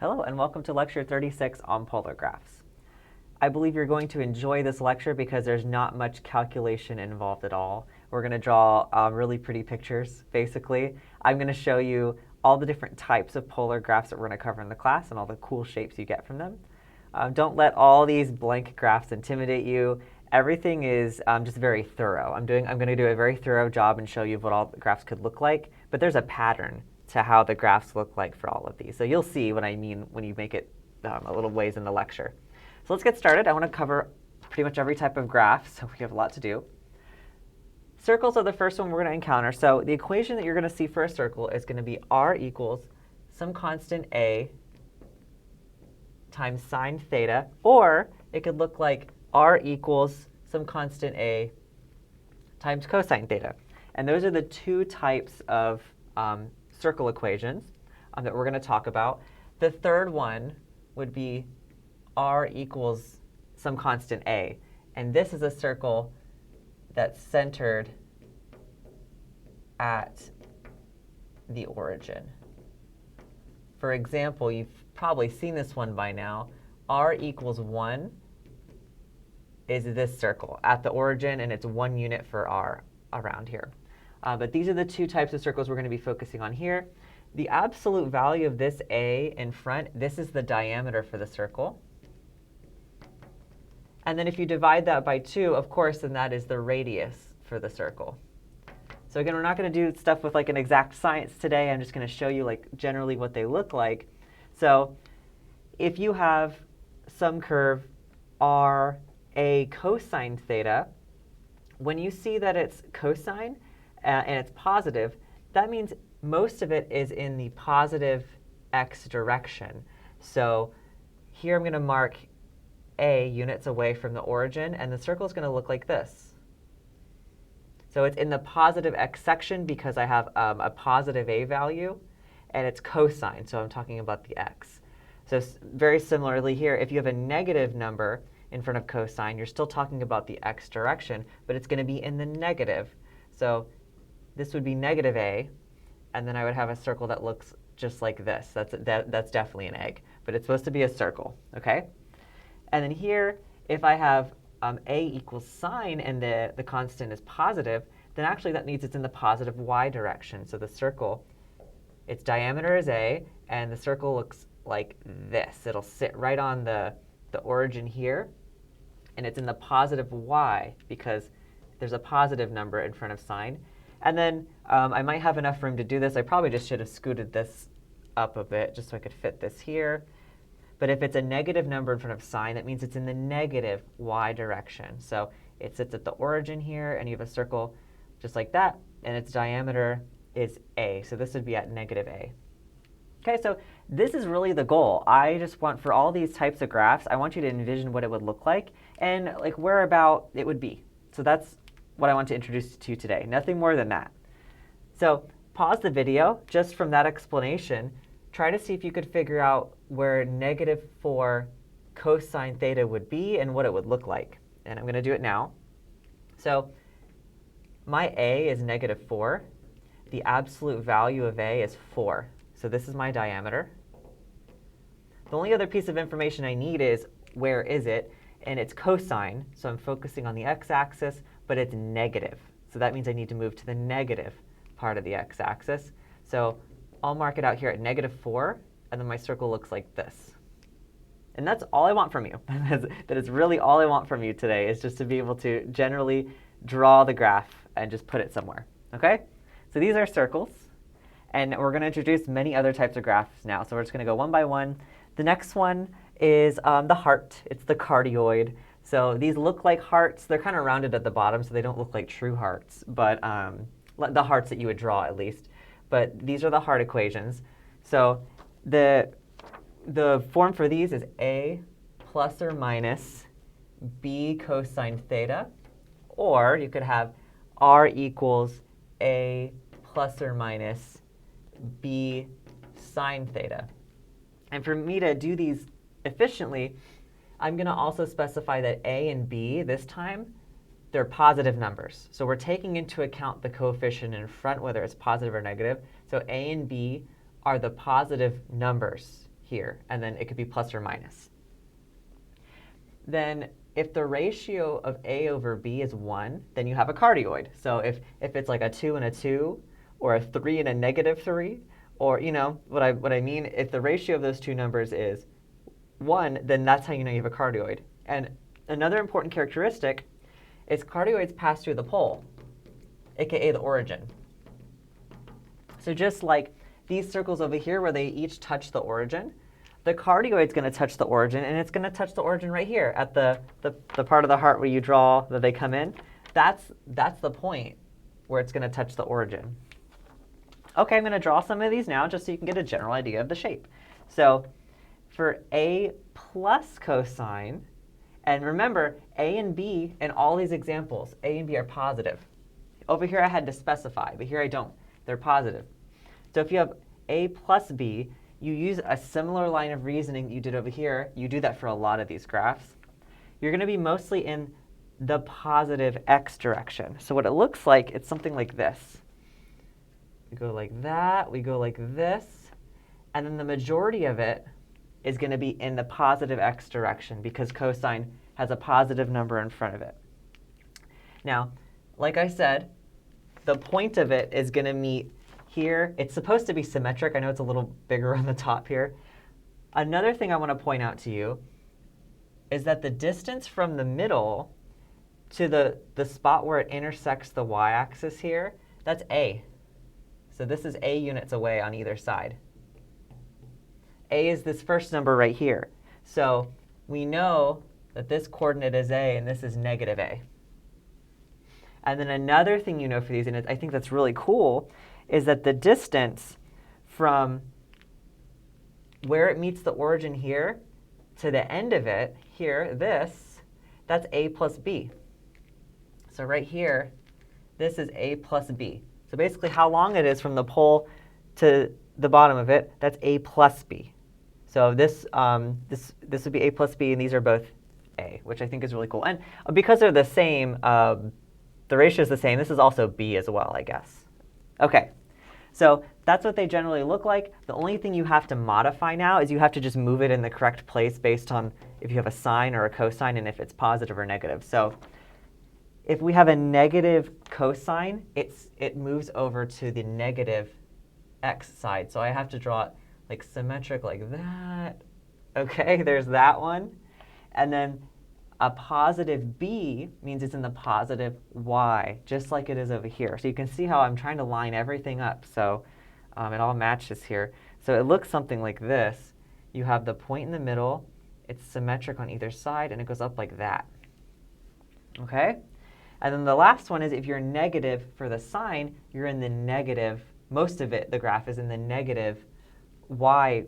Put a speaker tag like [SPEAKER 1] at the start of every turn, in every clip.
[SPEAKER 1] Hello and welcome to lecture 36 on polar graphs. I believe you're going to enjoy this lecture because there's not much calculation involved at all. We're going to draw really pretty pictures, basically. I'm going to show you all the different types of polar graphs that we're going to cover in the class and all the cool shapes you get from them. Don't let all these blank graphs intimidate you. Everything is just very thorough. I'm going to do a very thorough job and show you what all the graphs could look like, but there's a pattern to how the graphs look like for all of these. So you'll see what I mean when you make it a little ways in the lecture. So let's get started. I want to cover pretty much every type of graph, so we have a lot to do. Circles are the first one we're going to encounter. So the equation that you're going to see for a circle is going to be r equals some constant a times sine theta, or it could look like r equals some constant a times cosine theta. And those are the two types of circle equations that we're going to talk about. The third one would be r equals some constant a. And this is a circle that's centered at the origin. For example, you've probably seen this one by now. R equals 1 is this circle at the origin, and it's 1 unit for r around here. But these are the two types of circles we're going to be focusing on here. The absolute value of this a in front, this is the diameter for the circle. And then if you divide that by 2, of course, then that is the radius for the circle. So again, we're not going to do stuff with like an exact science today. I'm just going to show you like generally what they look like. So if you have some curve r a cosine theta, when you see that it's cosine, and it's positive, that means most of it is in the positive x direction. So here I'm going to mark a units away from the origin, and the circle is going to look like this. So it's in the positive x section because I have a positive a value, and it's cosine, so I'm talking about the x. So very similarly here, if you have a negative number in front of cosine, you're still talking about the x direction, but it's going to be in the negative. So this would be negative a, and then I would have a circle that looks just like this. That's definitely an egg, but it's supposed to be a circle, okay? And then here, if I have a equals sine and the constant is positive, then actually that means it's in the positive y direction. So the circle, its diameter is a, and the circle looks like this. It'll sit right on the origin here, and it's in the positive y because there's a positive number in front of sine. And then I might have enough room to do this. I probably just should have scooted this up a bit just so I could fit this here. But if it's a negative number in front of sine, that means it's in the negative y direction. So it sits at the origin here, and you have a circle just like that, and its diameter is a. So this would be at negative a. Okay, so this is really the goal. I just want, for all these types of graphs, I want you to envision what it would look like and like whereabout it would be. So that's what I want to introduce to you today. Nothing more than that. So pause the video. Just from that explanation, try to see if you could figure out where negative 4 cosine theta would be and what it would look like. And I'm going to do it now. So my a is negative 4. The absolute value of a is 4. So this is my diameter. The only other piece of information I need is where is it? And it's cosine, so I'm focusing on the x-axis, but it's negative. So that means I need to move to the negative part of the x-axis. So I'll mark it out here at negative 4, and then my circle looks like this. And that's all I want from you. That is really all I want from you today, is just to be able to generally draw the graph and just put it somewhere. Okay? So these are circles, and we're going to introduce many other types of graphs now. So we're just going to go one by one. The next one is the heart. It's the cardioid. So these look like hearts. They're kind of rounded at the bottom, so they don't look like true hearts, but the hearts that you would draw at least. But these are the heart equations. So the form for these is a plus or minus b cosine theta, or you could have r equals a plus or minus b sine theta. And for me to do these efficiently, I'm going to also specify that a and b this time, they're positive numbers. So we're taking into account the coefficient in front, whether it's positive or negative. So a and b are the positive numbers here, and then it could be plus or minus. Then if the ratio of A over B is 1, then you have a cardioid. So if it's like a 2 and a 2, or a 3 and a negative 3, or what I mean, if the ratio of those two numbers is 1, then that's how you know you have a cardioid. And another important characteristic is cardioids pass through the pole, aka the origin. So just like these circles over here where they each touch the origin, the cardioid's going to touch the origin, and it's going to touch the origin right here at the part of the heart where you draw that they come in. That's the point where it's going to touch the origin. Okay, I'm going to draw some of these now just so you can get a general idea of the shape. So for A plus cosine, and remember, A and B in all these examples, A and B are positive. Over here I had to specify, but here I don't. They're positive. So if you have A plus B, you use a similar line of reasoning that you did over here. You do that for a lot of these graphs. You're going to be mostly in the positive x direction. So what it looks like, it's something like this. We go like that, we go like this, and then the majority of it is going to be in the positive x direction because cosine has a positive number in front of it. Now, like I said, the point of it is going to meet here. It's supposed to be symmetric. I know it's a little bigger on the top here. Another thing I want to point out to you is that the distance from the middle to the spot where it intersects the y-axis here, that's A. So this is A units away on either side. A is this first number right here. So we know that this coordinate is A and this is negative A. And then another thing you know for these, and I think that's really cool, is that the distance from where it meets the origin here to the end of it, here, that's A plus B. So right here, this is A plus B. So basically how long it is from the pole to the bottom of it, that's A plus B. So this would be A plus B, and these are both A, which I think is really cool. And because they're the same, the ratio is the same, this is also B as well, I guess. Okay, so that's what they generally look like. The only thing you have to modify now is you have to just move it in the correct place based on if you have a sine or a cosine and if it's positive or negative. So if we have a negative cosine, it moves over to the negative x side. So I have to draw it like symmetric like that. Okay, there's that one. And then a positive b means it's in the positive y, just like it is over here. So you can see how I'm trying to line everything up so it all matches here. So it looks something like this. You have the point in the middle, it's symmetric on either side, and it goes up like that. Okay? And then the last one is if you're negative for the sine, you're in the negative, most of it, the graph is in the negative y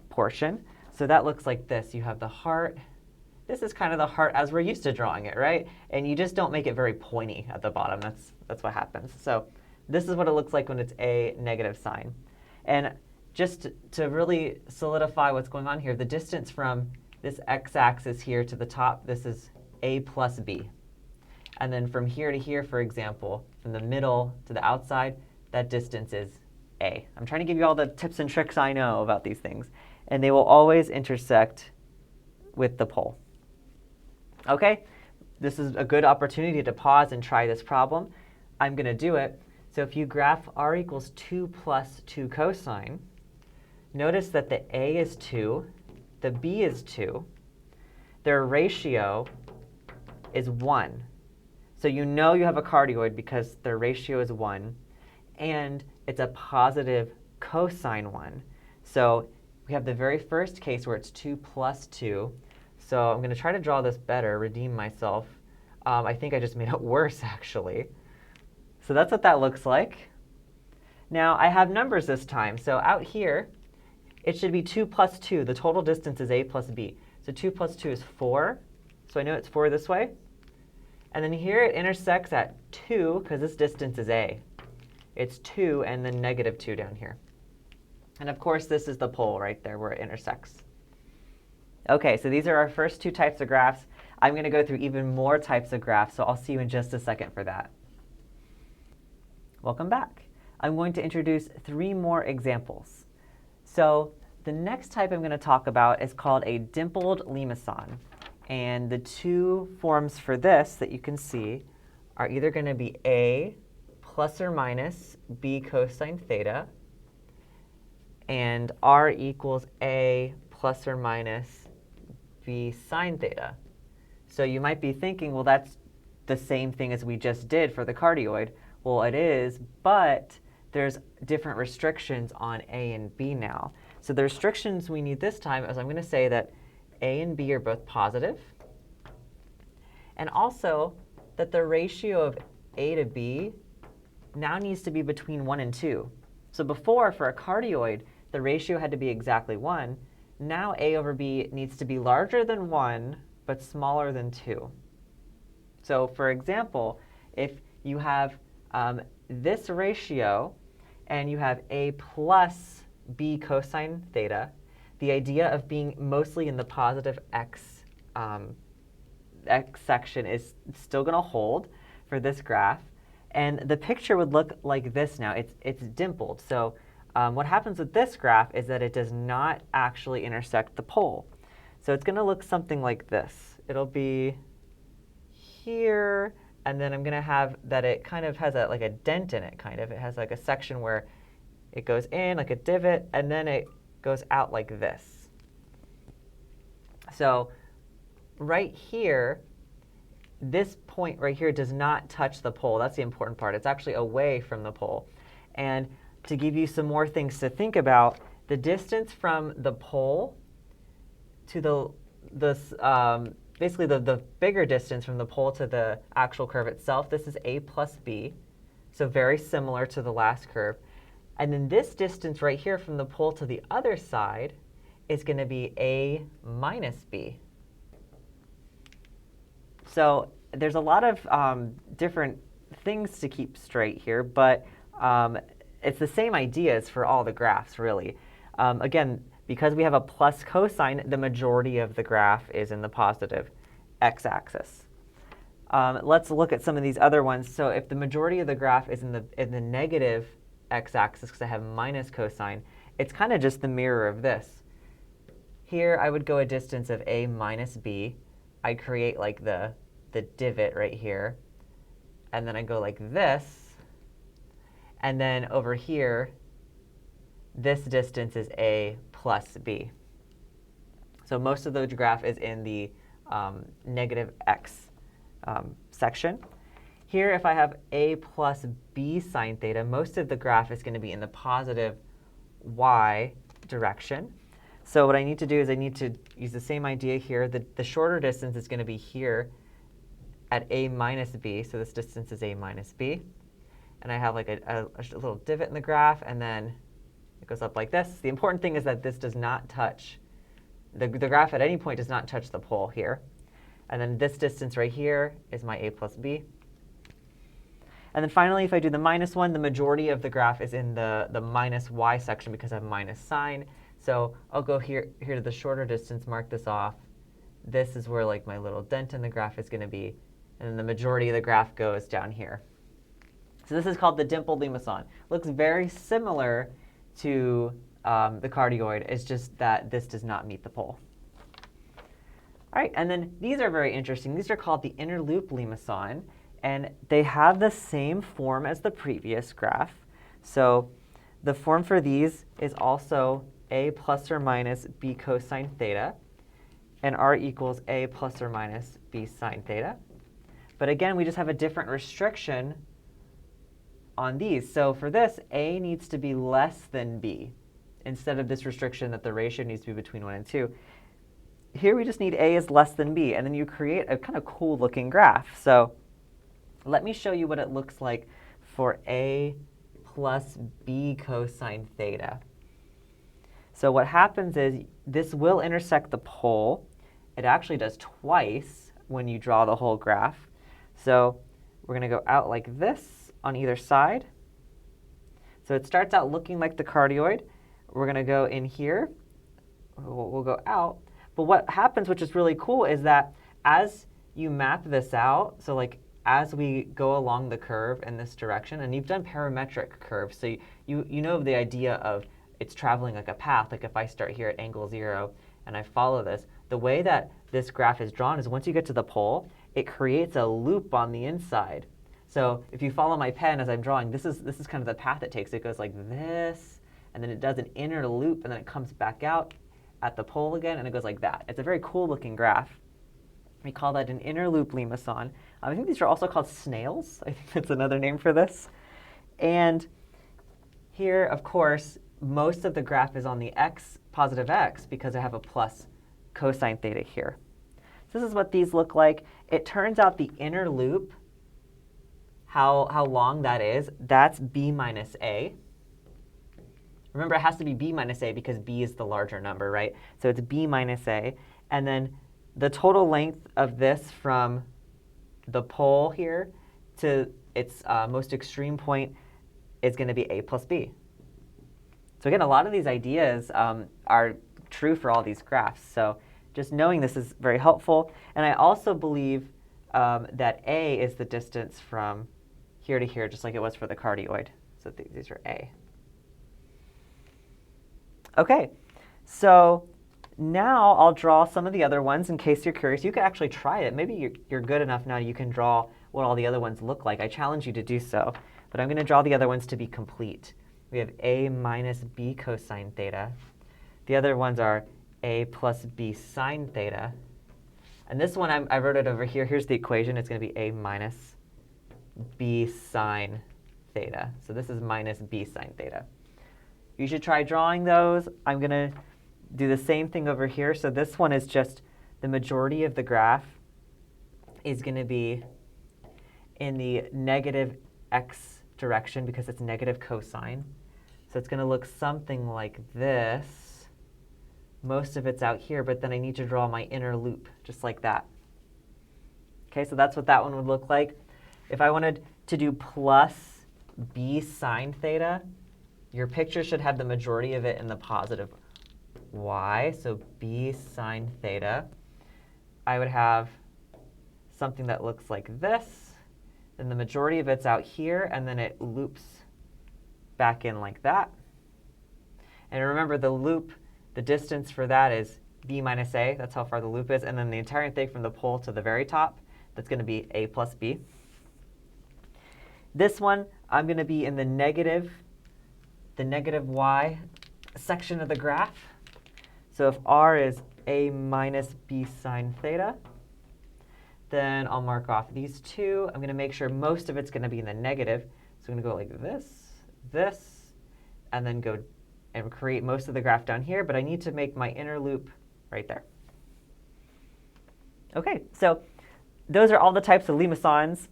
[SPEAKER 1] portion. So that looks like this. You have the heart. This is kind of the heart as we're used to drawing it, right? And you just don't make it very pointy at the bottom. That's what happens. So this is what it looks like when it's a negative sign. And just to really solidify what's going on here, the distance from this x-axis here to the top, this is A plus B. And then from here to here, for example, from the middle to the outside, that distance is A. I'm trying to give you all the tips and tricks I know about these things. And they will always intersect with the pole. Okay, this is a good opportunity to pause and try this problem. I'm going to do it. So if you graph r equals 2 plus 2 cosine, notice that the A is 2, the B is 2, their ratio is 1. So you know you have a cardioid because their ratio is 1, and it's a positive cosine 1. So we have the very first case where it's 2 plus 2. So I'm going to try to draw this better, redeem myself. I think I just made it worse, actually. So that's what that looks like. Now, I have numbers this time. So out here, it should be 2 plus 2. The total distance is A plus B. So 2 plus 2 is 4. So I know it's 4 this way. And then here it intersects at 2, because this distance is A. It's 2 and then negative 2 down here. And of course, this is the pole right there where it intersects. OK, so these are our first two types of graphs. I'm going to go through even more types of graphs, so I'll see you in just a second for that. Welcome back. I'm going to introduce 3 more examples. So The next type I'm going to talk about is called a dimpled limacon. And the two forms for this that you can see are either going to be A plus or minus B cosine theta, and R equals A plus or minus B sine theta. So you might be thinking, well, that's the same thing as we just did for the cardioid. Well, it is, but there's different restrictions on A and B now. So the restrictions we need this time is I'm going to say that A and B are both positive, and also that the ratio of A to B now needs to be between 1 and 2. So before, for a cardioid, the ratio had to be exactly 1. Now A over B needs to be larger than 1, but smaller than 2. So for example, if you have this ratio and you have A plus B cosine theta, the idea of being mostly in the positive x section is still going to hold for this graph. And the picture would look like this now. It's dimpled. So what happens with this graph is that it does not actually intersect the pole. So it's going to look something like this. It'll be here, and then I'm going to have that it kind of has like a dent in it, kind of. It has like a section where it goes in, like a divot, and then it goes out like this. So right here, this point right here does not touch the pole. That's the important part. It's actually away from the pole. And to give you some more things to think about, the distance from the pole to basically the bigger distance from the pole to the actual curve itself, this is A plus B, so very similar to the last curve. And then this distance right here from the pole to the other side is going to be A minus B. So there's a lot of different things to keep straight here, but it's the same ideas for all the graphs, really. Again, because we have a plus cosine, the majority of the graph is in the positive x-axis. Let's look at some of these other ones. So if the majority of the graph is in the negative x-axis, because I have minus cosine, it's kind of just the mirror of this. Here, I would go a distance of A minus B. I create like the divot right here, and then I go like this, and then over here, this distance is A plus B. So most of the graph is in the negative x section. Here, if I have A plus B sine theta, most of the graph is going to be in the positive y direction. So what I need to do is I need to use the same idea here. The shorter distance is going to be here at A minus B. So this distance is A minus B. And I have like a little divot in the graph, and then it goes up like this. The important thing is that this does not touch, the graph at any point does not touch the pole here. And then this distance right here is my A plus B. And then finally, if I do the minus one, the majority of the graph is in the minus y section because I have minus sign. So I'll go here to the shorter distance, mark this off. This is where like my little dent in the graph is going to be. And then the majority of the graph goes down here. So this is called the dimpled limacon. Looks very similar to the cardioid. It's just that this does not meet the pole. All right, and then these are very interesting. These are called the inner loop limacon, and they have the same form as the previous graph. So the form for these is also A plus or minus B cosine theta, and R equals A plus or minus B sine theta. But again, we just have a different restriction on these. So for this, A needs to be less than B, instead of this restriction that the ratio needs to be between 1 and 2. Here we just need A is less than B, and then you create a kind of cool looking graph. So let me show you what it looks like for A plus B cosine theta. So what happens is this will intersect the pole. It actually does twice when you draw the whole graph. So we're going to go out like this on either side. So it starts out looking like the cardioid. We're going to go in here. We'll go out. But what happens, which is really cool, is that as you map this out, so like as we go along the curve in this direction, and you've done parametric curves, so you know the idea of it's traveling like a path. Like if I start here at angle 0 and I follow this, the way that this graph is drawn is once you get to the pole, it creates a loop on the inside. So if you follow my pen as I'm drawing, this is kind of the path it takes. It goes like this, and then it does an inner loop, and then it comes back out at the pole again, and it goes like that. It's a very cool looking graph. We call that an inner loop limacon. I think these are also called snails. I think that's another name for this. And here, of course, most of the graph is on the x, positive x, because I have a plus cosine theta here. So this is what these look like. It turns out the inner loop, how long that is, that's b minus a. Remember, it has to be b minus a because b is the larger number, right? So it's b minus a. And then the total length of this from the pole here to its most extreme point is going to be a plus b. So again, a lot of these ideas are true for all these graphs. So just knowing this is very helpful. And I also believe that a is the distance from here to here, just like it was for the cardioid. So these are a. OK, so now I'll draw some of the other ones in case you're curious. You can actually try it. Maybe you're good enough now you can draw what all the other ones look like. I challenge you to do so. But I'm going to draw the other ones to be complete. We have a minus b cosine theta. The other ones are a plus b sine theta. And this one, I wrote it over here. Here's the equation. It's going to be a minus b sine theta. So this is minus b sine theta. You should try drawing those. I'm going to do the same thing over here. So this one is just the majority of the graph is going to be in the negative x direction because it's negative cosine. So it's going to look something like this. Most of it's out here, but then I need to draw my inner loop, just like that. OK, so that's what that one would look like. If I wanted to do plus b sine theta, your picture should have the majority of it in the positive y. So b sine theta, I would have something that looks like this. Then the majority of it's out here, and then it loops back in like that. And remember, the loop, the distance for that is b minus a. That's how far the loop is. And then the entire thing from the pole to the very top, that's going to be a plus b. This one, I'm going to be in the negative y section of the graph. So if r is a minus b sine theta, then I'll mark off these two. I'm going to make sure most of it's going to be in the negative. So I'm going to go like this, and then go and create most of the graph down here. But I need to make my inner loop right there. OK, so those are all the types of limacons.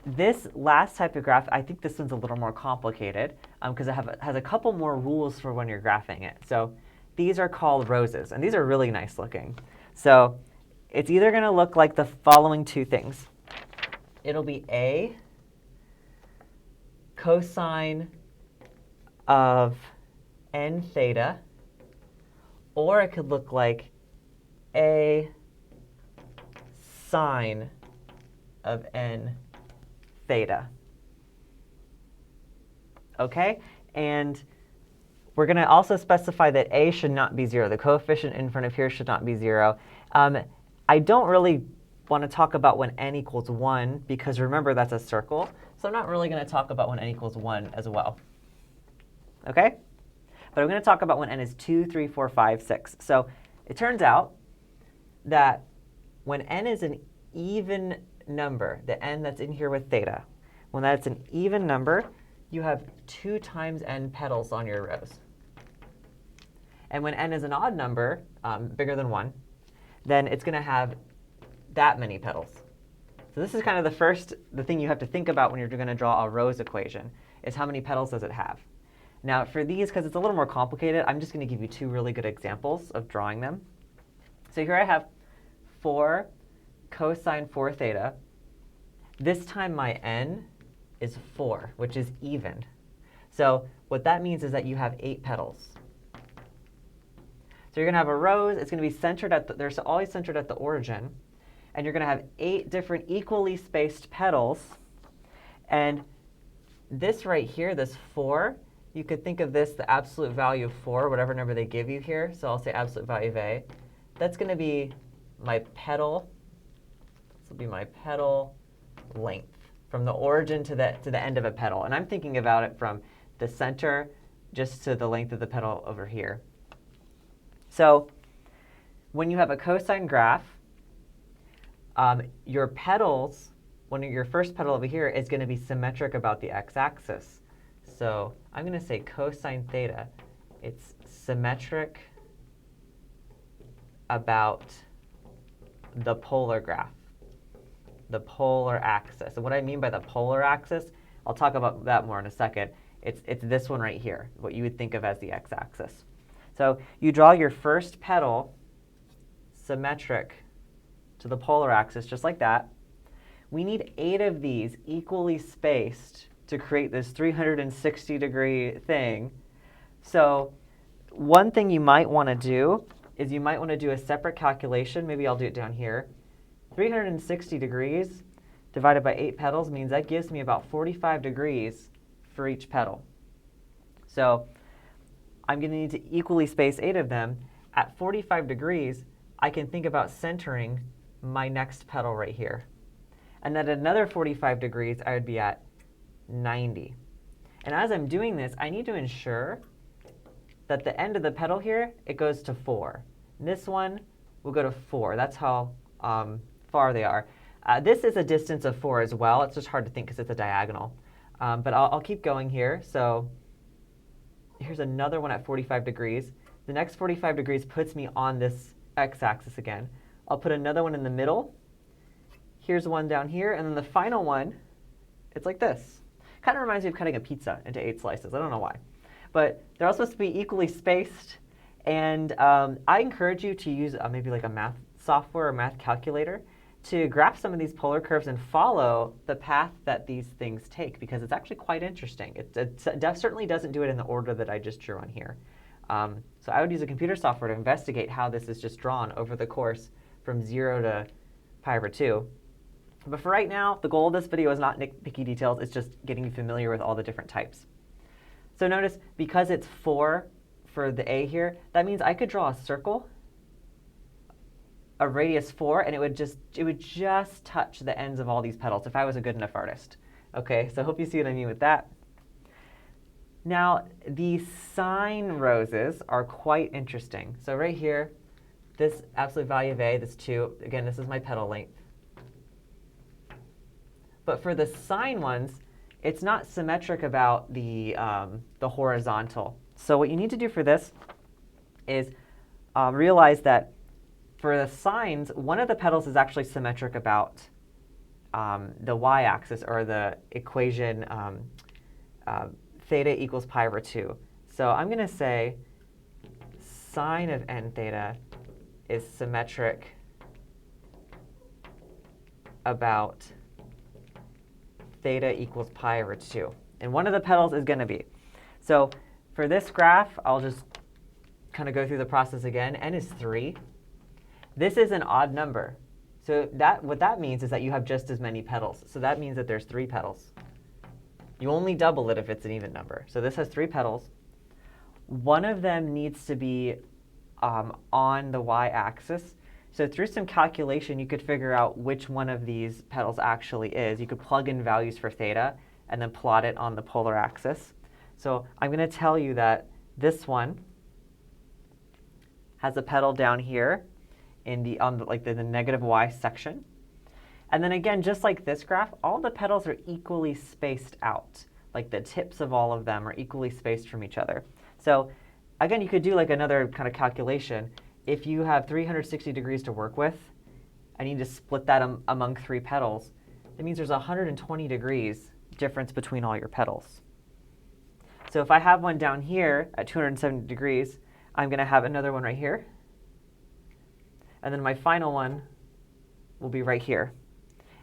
[SPEAKER 1] This last type of graph, I think this one's a little more complicated because it has a couple more rules for when you're graphing it. So these are called roses, and these are really nice looking. So it's either going to look like the following two things. It'll be a cosine of n theta, or it could look like a sine of n theta. OK? And we're going to also specify that a should not be 0. The coefficient in front of here should not be 0. I don't really want to talk about when n equals 1, because remember, that's a circle. So I'm not really going to talk about when n equals 1 as well. OK? But I'm going to talk about when n is 2, 3, 4, 5, 6. So it turns out that when n is an even number, the n that's in here with theta, when that's an even number, you have 2 times n petals on your rose. And when n is an odd number, bigger than 1, then it's going to have that many petals. So this is kind of the thing you have to think about when you're going to draw a rose equation, is how many petals does it have? Now for these, because it's a little more complicated, I'm just going to give you 2 really good examples of drawing them. So here I have 4 cosine 4 theta. This time my n is 4, which is even. So what that means is that you have 8 petals. So you're going to have a rose. It's going to be centered they're always centered at the origin. And you're going to have 8 different equally spaced petals. And this right here, this 4, you could think of this, the absolute value of 4, whatever number they give you here. So I'll say absolute value of A. That's going to be my petal. This will be my petal length from the origin to the end of a petal. And I'm thinking about it from the center just to the length of the petal over here. So when you have a cosine graph, your petals, your first petal over here is going to be symmetric about the x-axis. So I'm going to say cosine theta. It's symmetric about the polar graph, the polar axis. And what I mean by the polar axis, I'll talk about that more in a second. It's this one right here, what you would think of as the x-axis. So you draw your first petal symmetric to the polar axis, just like that. We need 8 of these equally spaced to create this 360-degree thing. So one thing you might want to do is you might want to do a separate calculation. Maybe I'll do it down here. 360 degrees divided by 8 petals means that gives me about 45 degrees for each petal. So I'm going to need to equally space 8 of them. At 45 degrees, I can think about centering my next petal right here. And at another 45 degrees, I would be at 90. And as I'm doing this, I need to ensure that the end of the petal here, it goes to 4. And this one will go to 4. That's how far they are. This is a distance of 4 as well. It's just hard to think because it's a diagonal. But I'll keep going here. So here's another one at 45 degrees. The next 45 degrees puts me on this x-axis again. I'll put another one in the middle. Here's one down here. And then the final one, it's like this. Kind of reminds me of cutting a pizza into 8 slices. I don't know why. But they're all supposed to be equally spaced. And I encourage you to use maybe like a math software or math calculator to graph some of these polar curves and follow the path that these things take, because it's actually quite interesting. It certainly doesn't do it in the order that I just drew on here. So I would use a computer software to investigate how this is just drawn over the course from 0 to pi over 2. But for right now, the goal of this video is not nitpicky details. It's just getting you familiar with all the different types. So notice, because it's 4 for the A here, that means I could draw a circle, a radius 4, and it would just touch the ends of all these petals if I was a good enough artist. Okay, so I hope you see what I mean with that. Now, these sine roses are quite interesting. So right here, this absolute value of A, this 2, again, this is my petal length. But for the sine ones, it's not symmetric about the horizontal. So what you need to do for this is realize that for the sines, one of the petals is actually symmetric about the y-axis, or the equation theta equals pi over 2. So I'm going to say sine of n theta is symmetric about theta equals pi over 2. And one of the petals is going to be. So for this graph, I'll just kind of go through the process again. N is 3. This is an odd number. So what that means is that you have just as many petals. So that means that there's 3 petals. You only double it if it's an even number. So this has 3 petals. One of them needs to be on the y-axis. So through some calculation, you could figure out which one of these petals actually is. You could plug in values for theta and then plot it on the polar axis. So I'm going to tell you that this one has a petal down here in the negative y section. And then again, just like this graph, all the petals are equally spaced out. Like the tips of all of them are equally spaced from each other. So again, you could do like another kind of calculation. If you have 360 degrees to work with, and you need to split that among 3 petals, that means there's 120 degrees difference between all your petals. So if I have one down here at 270 degrees, I'm going to have another one right here. And then my final one will be right here.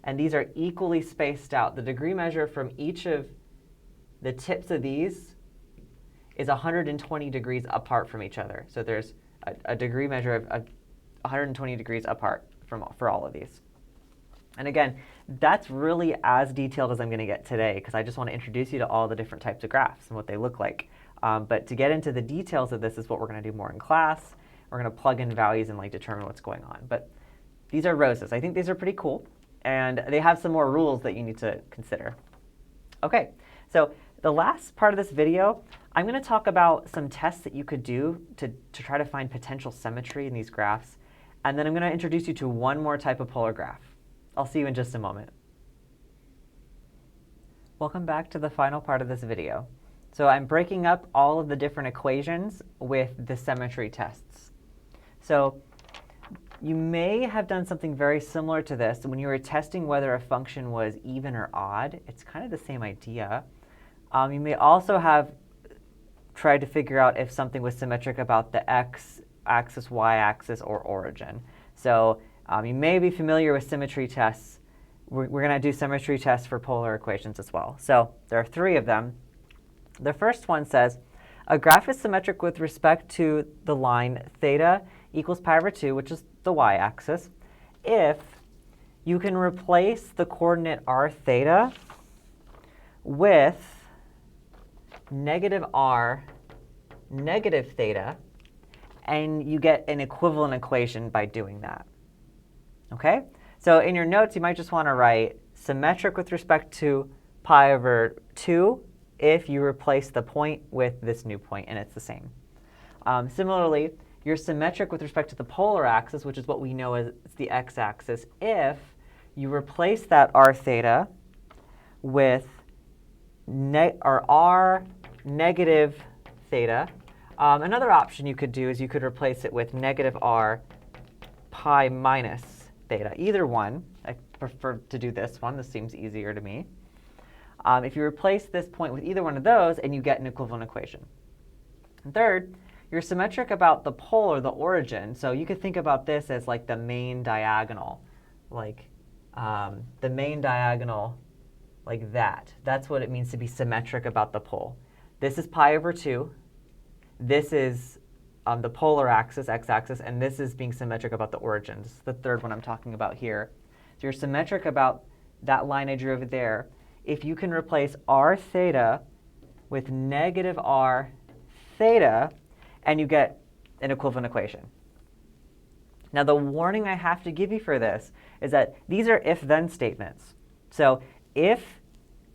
[SPEAKER 1] And these are equally spaced out. The degree measure from each of the tips of these is 120 degrees apart from each other. So there's a degree measure of 120 degrees apart for all of these. And again, that's really as detailed as I'm going to get today, because I just want to introduce you to all the different types of graphs and what they look like. But to get into the details of this is what we're going to do more in class. We're going to plug in values and like determine what's going on. But these are roses. I think these are pretty cool. And they have some more rules that you need to consider. OK, so the last part of this video, I'm going to talk about some tests that you could do to try to find potential symmetry in these graphs. And then I'm going to introduce you to one more type of polar graph. I'll see you in just a moment. Welcome back to the final part of this video. So I'm breaking up all of the different equations with the symmetry tests. So you may have done something very similar to this when you were testing whether a function was even or odd. It's kind of the same idea. You may also have tried to figure out if something was symmetric about the x-axis, y-axis, or origin. So you may be familiar with symmetry tests. We're going to do symmetry tests for polar equations as well. So there are 3 of them. The first one says, a graph is symmetric with respect to the line theta equals pi over 2, which is the y-axis, if you can replace the coordinate r theta with negative r negative theta, and you get an equivalent equation by doing that. OK? So in your notes, you might just want to write symmetric with respect to pi over 2 if you replace the point with this new point, and it's the same. Similarly, you're symmetric with respect to the polar axis, which is what we know as the x-axis, if you replace that r theta with r negative theta. Another option you could do is you could replace it with negative r pi minus theta. Either one. I prefer to do this one. This seems easier to me. If you replace this point with either one of those, and you get an equivalent equation. And third, you're symmetric about the pole or the origin. So you could think about this as like the main diagonal, like the main diagonal like that. That's what it means to be symmetric about the pole. This is pi over 2. This is the polar axis, x-axis, and this is being symmetric about the origins, the third one I'm talking about here. So you're symmetric about that line I drew over there if you can replace r theta with negative r theta, and you get an equivalent equation. Now, the warning I have to give you for this is that these are if-then statements. So if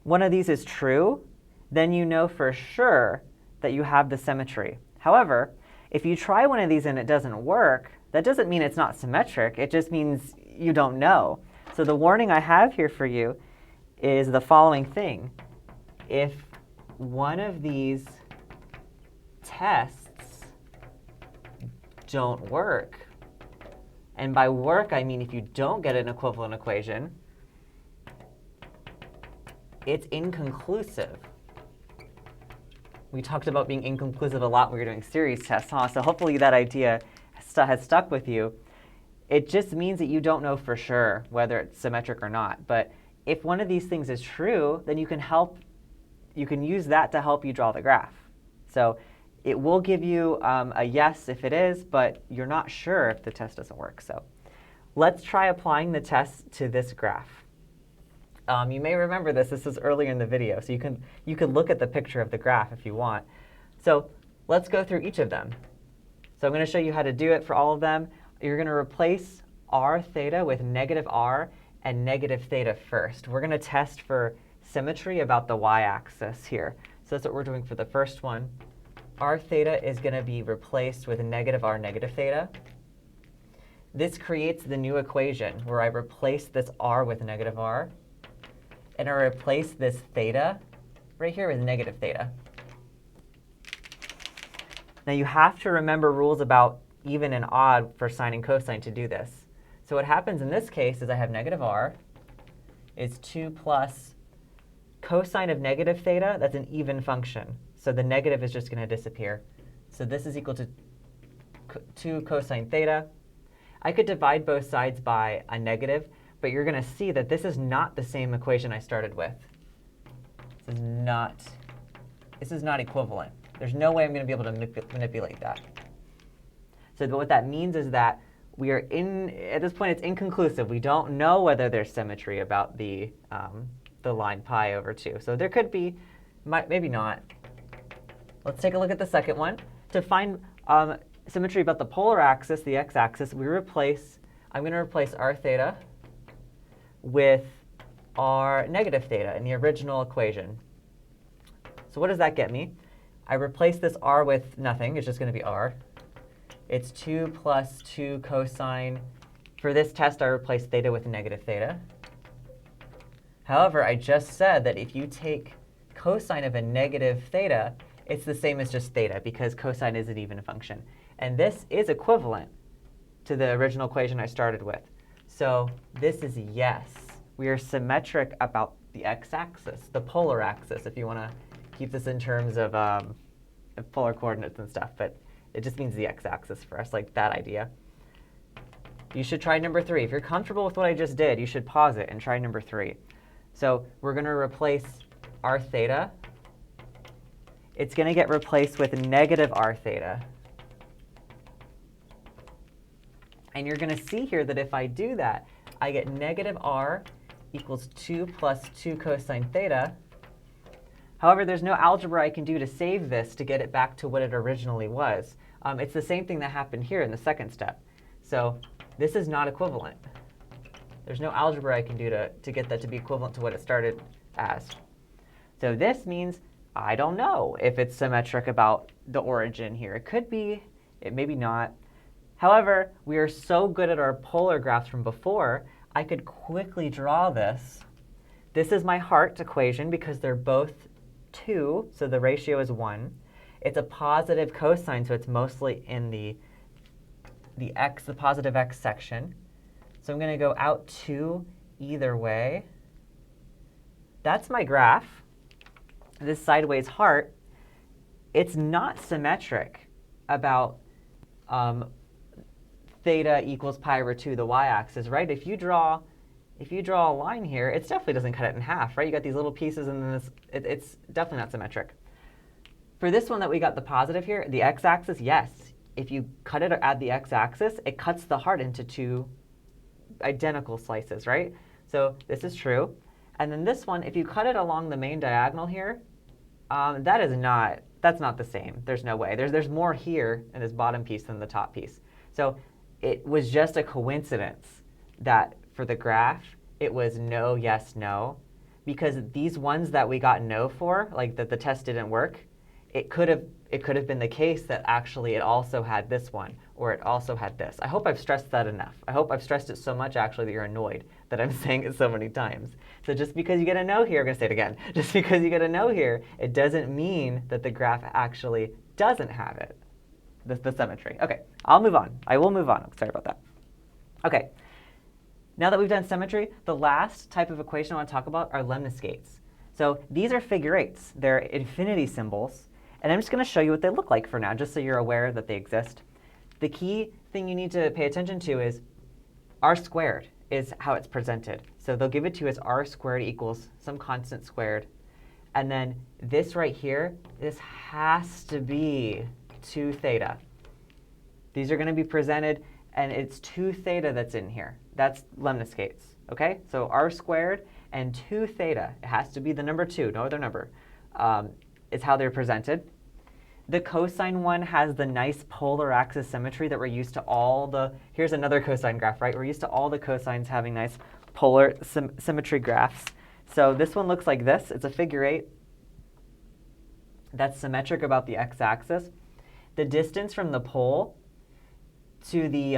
[SPEAKER 1] one of these is true, then you know for sure that you have the symmetry. However, if you try one of these and it doesn't work, that doesn't mean it's not symmetric. It just means you don't know. So the warning I have here for you is the following thing. If one of these tests don't work, and by work I mean if you don't get an equivalent equation, it's inconclusive. We talked about being inconclusive a lot when we were doing series tests, huh? So hopefully that idea has stuck with you. It just means that you don't know for sure whether it's symmetric or not. But if one of these things is true, then you can use that to help you draw the graph. So it will give you a yes if it is, but you're not sure if the test doesn't work. So let's try applying the test to this graph. You may remember this. This was earlier in the video, so you can look at the picture of the graph if you want. So let's go through each of them. So I'm going to show you how to do it for all of them. You're going to replace r theta with negative r and negative theta first. We're going to test for symmetry about the y-axis here. So that's what we're doing for the first one. R theta is going to be replaced with negative r negative theta. This creates the new equation where I replace this r with negative r. And I replace this theta right here with negative theta. Now you have to remember rules about even and odd for sine and cosine to do this. So what happens in this case is I have negative r is 2 plus cosine of negative theta. That's an even function. So the negative is just going to disappear. So this is equal to 2 cosine theta. I could divide both sides by a negative, but you're going to see that this is not the same equation I started with. This is not equivalent. There's no way I'm going to be able to manipulate that. So what that means is that we are at this point, it's inconclusive. We don't know whether there's symmetry about the line pi over 2. So there could be, maybe not. Let's take a look at the second one. To find symmetry about the polar axis, the x-axis, I'm going to replace r theta with r negative theta in the original equation. So what does that get me? I replace this r with nothing. It's just going to be r. It's 2 plus 2 cosine. For this test, I replaced theta with negative theta. However, I just said that if you take cosine of a negative theta, it's the same as just theta, because cosine isn't even a function. And this is equivalent to the original equation I started with. So this is yes. We are symmetric about the x-axis, the polar axis, if you want to keep this in terms of polar coordinates and stuff. But it just means the x-axis for us, like that idea. You should try number 3. If you're comfortable with what I just did, you should pause it and try number 3. So we're going to replace r theta. It's going to get replaced with negative r theta. And you're going to see here that if I do that, I get negative r equals 2 plus 2 cosine theta. However, there's no algebra I can do to save this to get it back to what it originally was. It's the same thing that happened here in the second step. So this is not equivalent. There's no algebra I can do to get that to be equivalent to what it started as. So this means I don't know if it's symmetric about the origin here. It could be, it maybe not. However, we are so good at our polar graphs from before, I could quickly draw this. This is my Hart equation because they're both 2, so the ratio is 1. It's a positive cosine, so it's mostly in the positive x section. So I'm going to go out 2 either way. That's my graph. This sideways Hart. It's not symmetric about theta equals pi over 2, the y-axis, right? If you draw a line here, it definitely doesn't cut it in half, right? You got these little pieces, and then this, it's definitely not symmetric. For this one that we got the positive here, the x-axis, yes. If you cut it at the x-axis, it cuts the Hart into 2 identical slices, right? So this is true. And then this one, if you cut it along the main diagonal here, that's not the same. There's no way. There's more here in this bottom piece than the top piece. So it was just a coincidence that for the graph, it was no, yes, no. Because these ones that we got no for, like that the test didn't work, it could have been the case that actually it also had this one, or it also had this. I hope I've stressed that enough. I hope I've stressed it so much, actually, that you're annoyed that I'm saying it so many times. So just because you get a no here, I'm going to say it again. Just because you get a no here, it doesn't mean that the graph actually doesn't have it, the symmetry. OK, I'll move on. I will move on. Sorry about that. OK, now that we've done symmetry, the last type of equation I want to talk about are lemniscates. So these are figure eights. They're infinity symbols. And I'm just going to show you what they look like for now, just so you're aware that they exist. The key thing you need to pay attention to is r squared is how it's presented. So they'll give it to you as r squared equals some constant squared. And then this right here, this has to be 2 theta. These are going to be presented, and it's 2 theta that's in here. That's lemniscates. OK? So r squared and 2 theta. It has to be the number 2, no other number. Is how they're presented. The cosine one has the nice polar axis symmetry that we're used to all the, here's another cosine graph, right? We're used to all the cosines having nice polar symmetry graphs. So this one looks like this. It's a figure 8 that's symmetric about the x-axis. The distance from the pole to the,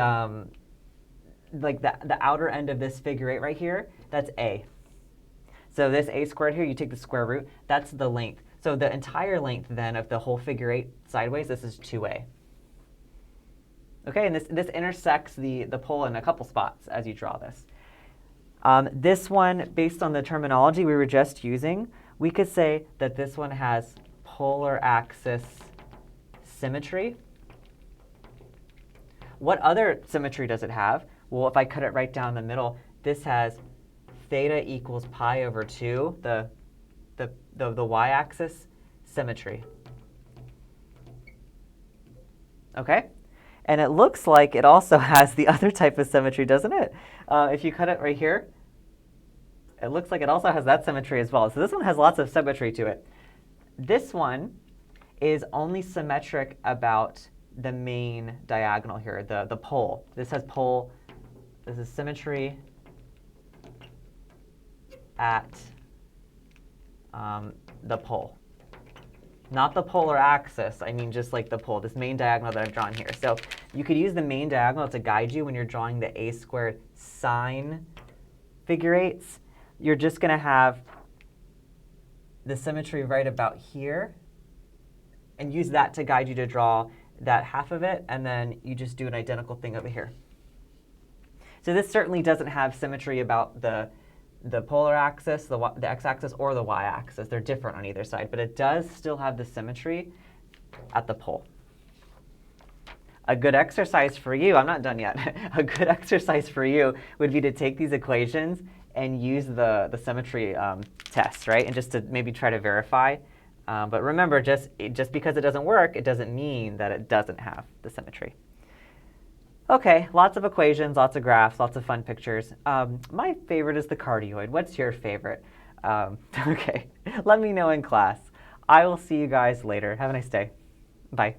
[SPEAKER 1] the outer end of this figure 8 right here, that's a. So this a squared here, you take the square root, that's the length. So the entire length then of the whole figure 8 sideways, this is 2a. Okay, and this intersects the pole in a couple spots as you draw this. This one, based on the terminology we were just using, we could say that this one has polar axis symmetry. What other symmetry does it have? Well, if I cut it right down the middle, this has theta equals pi over 2, the y-axis symmetry. OK? And it looks like it also has the other type of symmetry, doesn't it? If you cut it right here, it looks like it also has that symmetry as well. So this one has lots of symmetry to it. This one is only symmetric about the main diagonal here, the pole. This has pole. This is symmetry at the pole. Not the polar axis, I mean just like the pole, this main diagonal that I've drawn here. So you could use the main diagonal to guide you when you're drawing the a squared sine figure eights. You're just going to have the symmetry right about here, and use that to guide you to draw that half of it, and then you just do an identical thing over here. So this certainly doesn't have symmetry about the polar axis, the x-axis, or the y-axis. They're different on either side, but it does still have the symmetry at the pole. A good exercise for you, I'm not done yet, a good exercise for you would be to take these equations and use the symmetry test, right? And just to maybe try to verify. But remember, just because it doesn't work, it doesn't mean that it doesn't have the symmetry. OK, lots of equations, lots of graphs, lots of fun pictures. My favorite is the cardioid. What's your favorite? OK, let me know in class. I will see you guys later. Have a nice day. Bye.